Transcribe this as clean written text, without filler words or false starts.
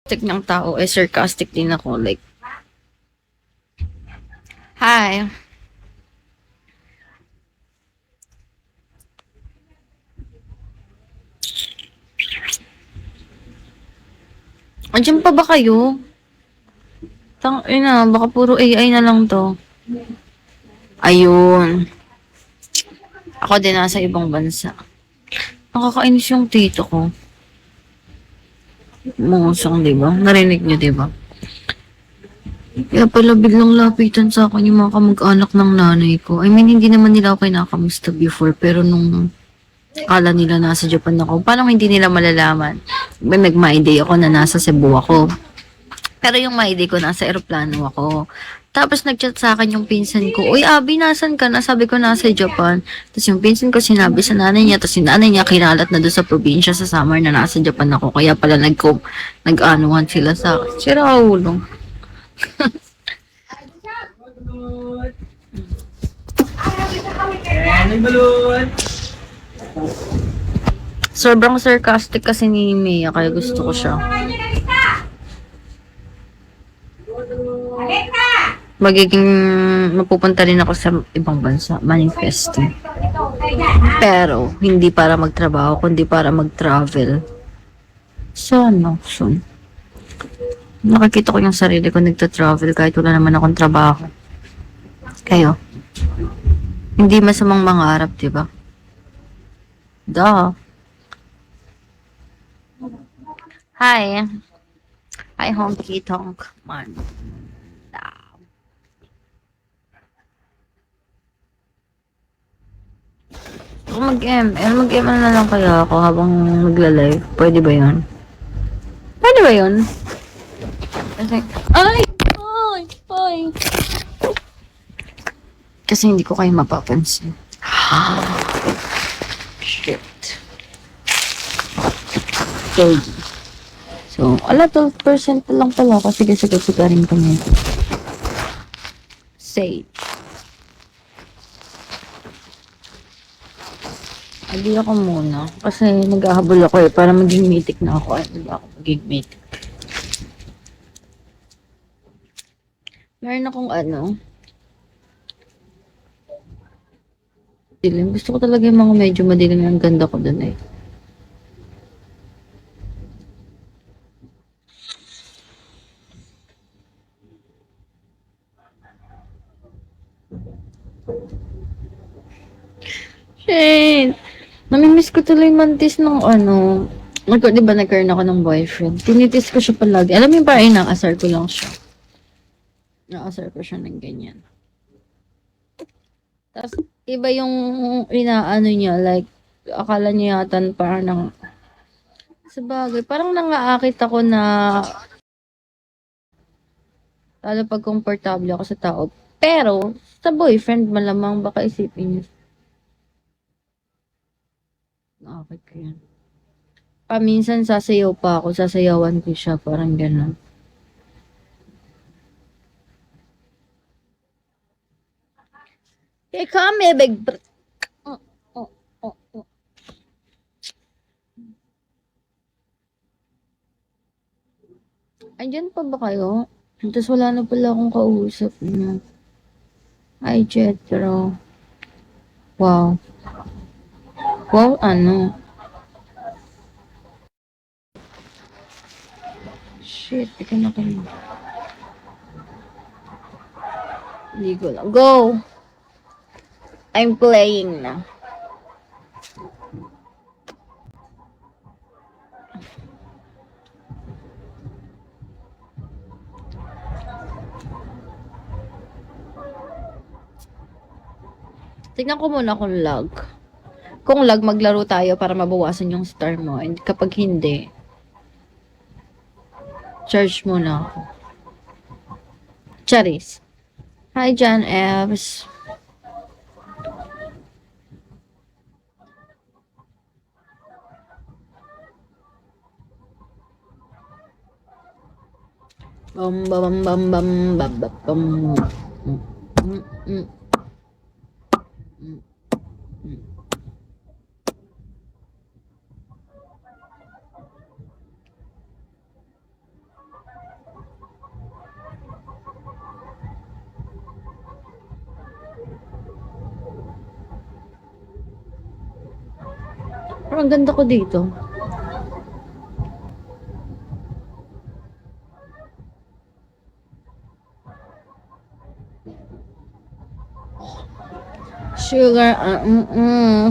Sarcastic ng tao, sarcastic din ako. Like, hi. Andiyan pa ba kayo? Baka puro AI na lang to. Ayun. Ako din nasa ibang bansa. Nakakainis yung tito ko. Musang, di ba? Narinig niyo, di ba? Kaya pala biglang lapitan sa akin yung mga kamag-anak ng nanay ko. I mean, hindi naman nila ako kinakamusta before, pero nung akala nila nasa Japan ako, paano hindi nila malalaman? May nag-my day ako na nasa Cebu ako. Pero yung my day ko, nasa eroplano ako. Tapos nag-chat sa akin yung pinsan ko, Uy, Abi, nasan ka na? Sabi ko, nasa Japan. Tapos yung pinsan ko sinabi sa nanay niya, tapos yung nanay niya kinalat na doon sa probinsya sa summer na nasa Japan ako. Kaya pala nag-anuhan sila sa akin. Sira ulo. Sobrang sarcastic kasi ni Mia, kaya gusto ko siya. Magiging, mapupunta rin ako sa ibang bansa, manifesting. Pero, hindi para magtrabaho, kundi para mag-travel. Sana, soon. Nakikita ko yung sarili ko nagta-travel kahit wala naman akong trabaho. Kayo? Hindi masamang mangarap, di ba? Duh. Hi. Hi, honky tonk. Man. Kung mag-ML na lang kaya ako habang nagla-live. Pwede ba yun? Pwede ba yun? Kasi, ay! Ay! Ay! Kasi hindi ko kayo mapapansin. Shit. 30. So, 12% lang pala ako. Sige, sigarin ko niya. Sage. Adi ako muna. Kasi naghahabol ako para maging mythic na ako. Ay, diba ako maging mythic? Meron akong dilim. Gusto ko talaga yung mga medyo madilim. Ang ganda ko dun eh. Shit! Namimiss ko tuloy mantis ng di ba nagkaroon ako ng boyfriend? Tinitis ko siya palagi. Alam mo yung parang inaasar ko lang siya. Inaasar ko siya ng ganyan. Tapos, iba yung inaano niya, like, akala niya yata parang sabagay, parang nangaakit ako na, lalo pag komportable ako sa tao. Pero, sa boyfriend, malamang baka isipin niya, naakit ko yan. Paminsan sasayaw pa ako, sasayawan ko siya, parang gano'n. Hey, come here, big oh, oh, oh, oh. Andyan pa ba kayo? Tapos wala na pala akong kausap na. Hi, Jetro. Wow. Wow, Shit, ito na kayo. Ligo lang. Go! I'm playing na. Tignan ko muna kung lag. Kung lag, maglaro tayo para mabawasan yung star mo. And kapag hindi, charge muna ako. Charis. Hi, John Evs. Bam bam bam bam bam bam bam. Mm, mm, mm, mm, mm. Parang ang ganda ko dito. Sugar, mm.